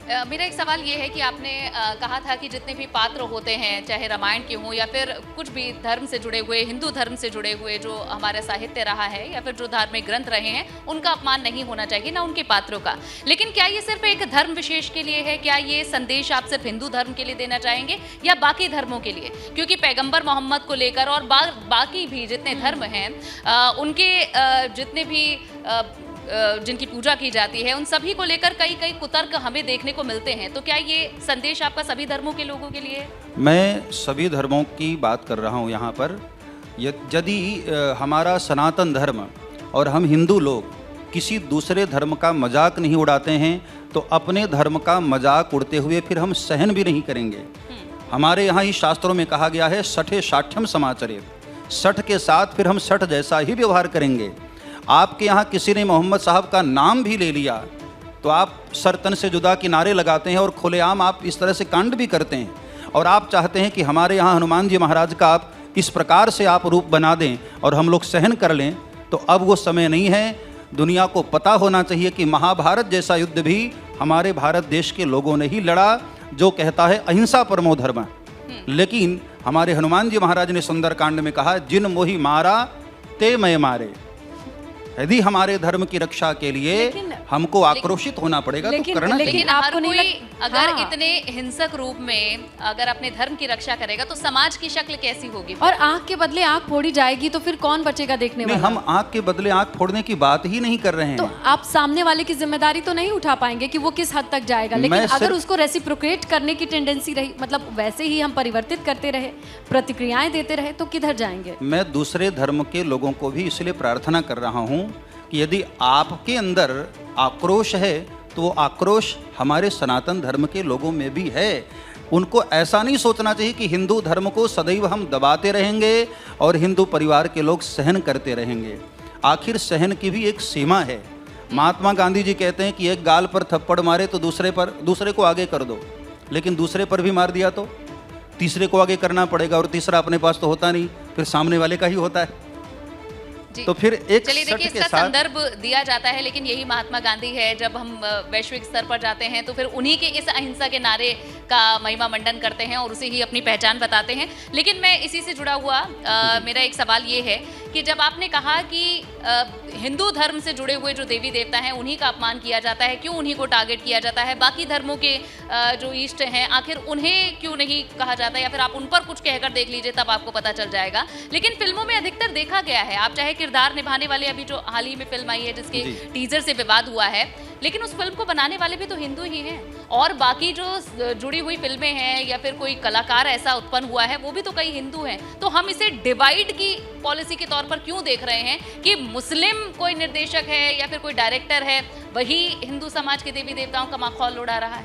मेरा एक सवाल ये है कि आपने कहा था कि जितने भी पात्र होते हैं, चाहे रामायण के हों या फिर कुछ भी धर्म से जुड़े हुए, हिंदू धर्म से जुड़े हुए जो हमारा साहित्य रहा है या फिर जो धार्मिक ग्रंथ रहे हैं, उनका अपमान नहीं होना चाहिए, ना उनके पात्रों का। लेकिन क्या ये सिर्फ एक धर्म विशेष के लिए है? क्या ये संदेश आप सिर्फ हिंदू धर्म के लिए देना चाहेंगे या बाकी धर्मों के लिए? क्योंकि पैगंबर मोहम्मद को लेकर और बाकी भी जितने धर्म हैं, उनके जितने भी जिनकी पूजा की जाती है, उन सभी को लेकर कई कई कुतर्क हमें देखने को मिलते हैं। तो क्या ये संदेश आपका सभी धर्मों के लोगों के लिए है? मैं सभी धर्मों की बात कर रहा हूँ यहाँ पर। यदि हमारा सनातन धर्म और हम हिंदू लोग किसी दूसरे धर्म का मजाक नहीं उड़ाते हैं तो अपने धर्म का मजाक उड़ते हुए फिर हम सहन भी नहीं करेंगे। हमारे यहाँ ही शास्त्रों में कहा गया है सठे साठ्यम समाचरेत, सठ के साथ फिर हम सठ जैसा ही व्यवहार करेंगे। आपके यहाँ किसी ने मोहम्मद साहब का नाम भी ले लिया तो आप सर तन से जुदा के नारे लगाते हैं और खुलेआम आप इस तरह से कांड भी करते हैं। और आप चाहते हैं कि हमारे यहाँ हनुमान जी महाराज का आप इस प्रकार से आप रूप बना दें और हम लोग सहन कर लें। तो अब वो समय नहीं है। दुनिया को पता होना चाहिए कि महाभारत जैसा युद्ध भी हमारे भारत देश के लोगों ने ही लड़ा, जो कहता है अहिंसा परमो धर्म। लेकिन हमारे हनुमान जी महाराज ने सुंदरकांड में कहा, जिन मोहि मारा ते मैं मारे। यदि हमारे धर्म की रक्षा के लिए हमको आक्रोशित होना पड़ेगा तो करना चाहिए। लेकिन आपको नहीं अगर इतने हिंसक रूप में अगर अपने धर्म की रक्षा करेगा तो समाज की शक्ल कैसी होगी? और आंख के बदले आंख फोड़ी जाएगी तो फिर कौन बचेगा देखने वाला? हम आंख के बदले आंख फोड़ने की बात ही नहीं कर रहे हैं। तो आप सामने वाले की जिम्मेदारी तो नहीं उठा पाएंगे कि वो किस हद तक जाएगा। लेकिन अगर उसको रेसिप्रोकेट करने की टेंडेंसी रही, मतलब वैसे ही हम परिवर्तित करते रहे, प्रतिक्रियाएं देते रहे, तो किधर जाएंगे? मैं दूसरे धर्म के लोगों को भी इसलिए प्रार्थना कर रहा हूँ कि यदि आपके अंदर आक्रोश है तो वो आक्रोश हमारे सनातन धर्म के लोगों में भी है। उनको ऐसा नहीं सोचना चाहिए कि हिंदू धर्म को सदैव हम दबाते रहेंगे और हिंदू परिवार के लोग सहन करते रहेंगे। आखिर सहन की भी एक सीमा है। महात्मा गांधी जी कहते हैं कि एक गाल पर थप्पड़ मारे तो दूसरे को आगे कर दो, लेकिन दूसरे पर भी मार दिया तो तीसरे को आगे करना पड़ेगा और तीसरा अपने पास तो होता नहीं, फिर सामने वाले का ही होता है। तो फिर एक चलिए देखिए, इसका संदर्भ दिया जाता है, लेकिन यही महात्मा गांधी है। जब हम वैश्विक स्तर पर जाते हैं तो फिर उन्हीं के इस अहिंसा के नारे का महिमा मंडन करते हैं और उसे ही अपनी पहचान बताते हैं। लेकिन मैं इसी से जुड़ा हुआ मेरा एक सवाल ये है कि जब आपने कहा कि हिंदू धर्म से जुड़े हुए जो देवी देवता हैं उन्हीं का अपमान किया जाता है, क्यों उन्हीं को टारगेट किया जाता है? बाकी धर्मों के जो इष्ट हैं आखिर उन्हें क्यों नहीं कहा जाता? या फिर आप उन पर कुछ कहकर देख लीजिए, तब आपको पता चल जाएगा। लेकिन फिल्मों में अधिकतर देखा गया है, आप चाहे किरदार निभाने वाले, अभी जो हाल ही में फिल्म आई है जिसके टीजर से विवाद हुआ है, लेकिन उस फिल्म को बनाने वाले भी तो हिंदू ही हैं। और बाकी जो जुड़ी हुई फिल्में हैं या फिर कोई कलाकार ऐसा उत्पन्न हुआ है वो भी तो कई हिंदू हैं। तो हम इसे डिवाइड की पॉलिसी के तौर पर क्यों देख रहे हैं कि मुस्लिम कोई निर्देशक है या फिर कोई डायरेक्टर है वही हिंदू समाज के देवी देवताओं का माखौल उड़ा रहा है?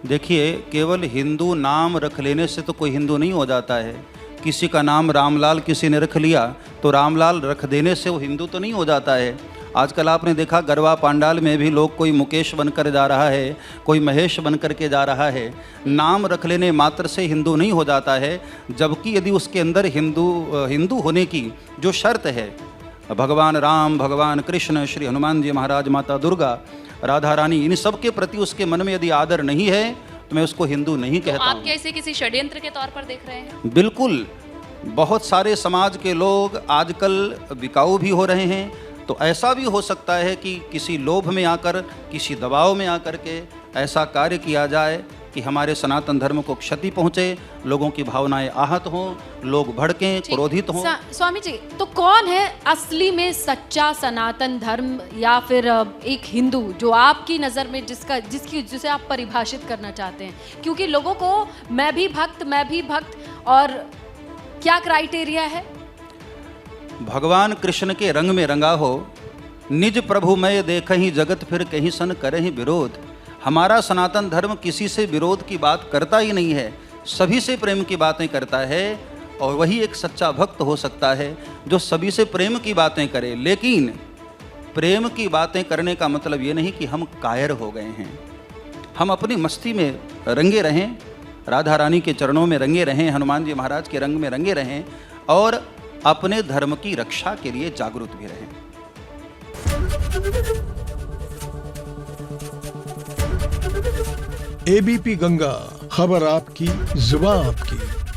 देखिए, केवल हिंदू नाम रख लेने से तो कोई हिंदू नहीं हो जाता है। किसी का नाम रामलाल किसी ने रख लिया तो रामलाल रख देने से वो हिंदू तो नहीं हो जाता है। आजकल आपने देखा गरबा पांडाल में भी लोग, कोई मुकेश बनकर जा रहा है, कोई महेश बनकर के जा रहा है। नाम रख लेने मात्र से हिंदू नहीं हो जाता है, जबकि यदि उसके अंदर हिंदू होने की जो शर्त है, भगवान राम, भगवान कृष्ण, श्री हनुमान जी महाराज, माता दुर्गा, राधा रानी, इन सब के प्रति उसके मन में यदि आदर नहीं है तो मैं उसको हिंदू नहीं कहता हूँ। आप क्या इसे किसी षड्यंत्र के तौर पर देख रहे हैं? बिल्कुल। बहुत सारे समाज के लोग आजकल बिकाऊ भी हो रहे हैं। तो ऐसा भी हो सकता है कि किसी लोभ में आकर, किसी दबाव में आकर के ऐसा कार्य किया जाए कि हमारे सनातन धर्म को क्षति पहुंचे, लोगों की भावनाएं आहत हों, लोग भड़कें, क्रोधित हों। स्वामी जी, तो कौन है असली में सच्चा सनातन धर्म या फिर एक हिंदू जो आपकी नज़र में जिसे आप परिभाषित करना चाहते हैं? क्योंकि लोगों को मैं भी भक्त और क्या क्राइटेरिया है? भगवान कृष्ण के रंग में रंगा हो, निज प्रभु मैं देखहि जगत फिर कहीं सन करहि विरोध। हमारा सनातन धर्म किसी से विरोध की बात करता ही नहीं है, सभी से प्रेम की बातें करता है। और वही एक सच्चा भक्त हो सकता है जो सभी से प्रेम की बातें करे। लेकिन प्रेम की बातें करने का मतलब ये नहीं कि हम कायर हो गए हैं। हम अपनी मस्ती में रंगे रहें, राधा रानी के चरणों में रंगे रहें, हनुमान जी महाराज के रंग में रंगे रहें और अपने धर्म की रक्षा के लिए जागरूक भी रहें। एबीपी गंगा, खबर आपकी, जुबान आपकी।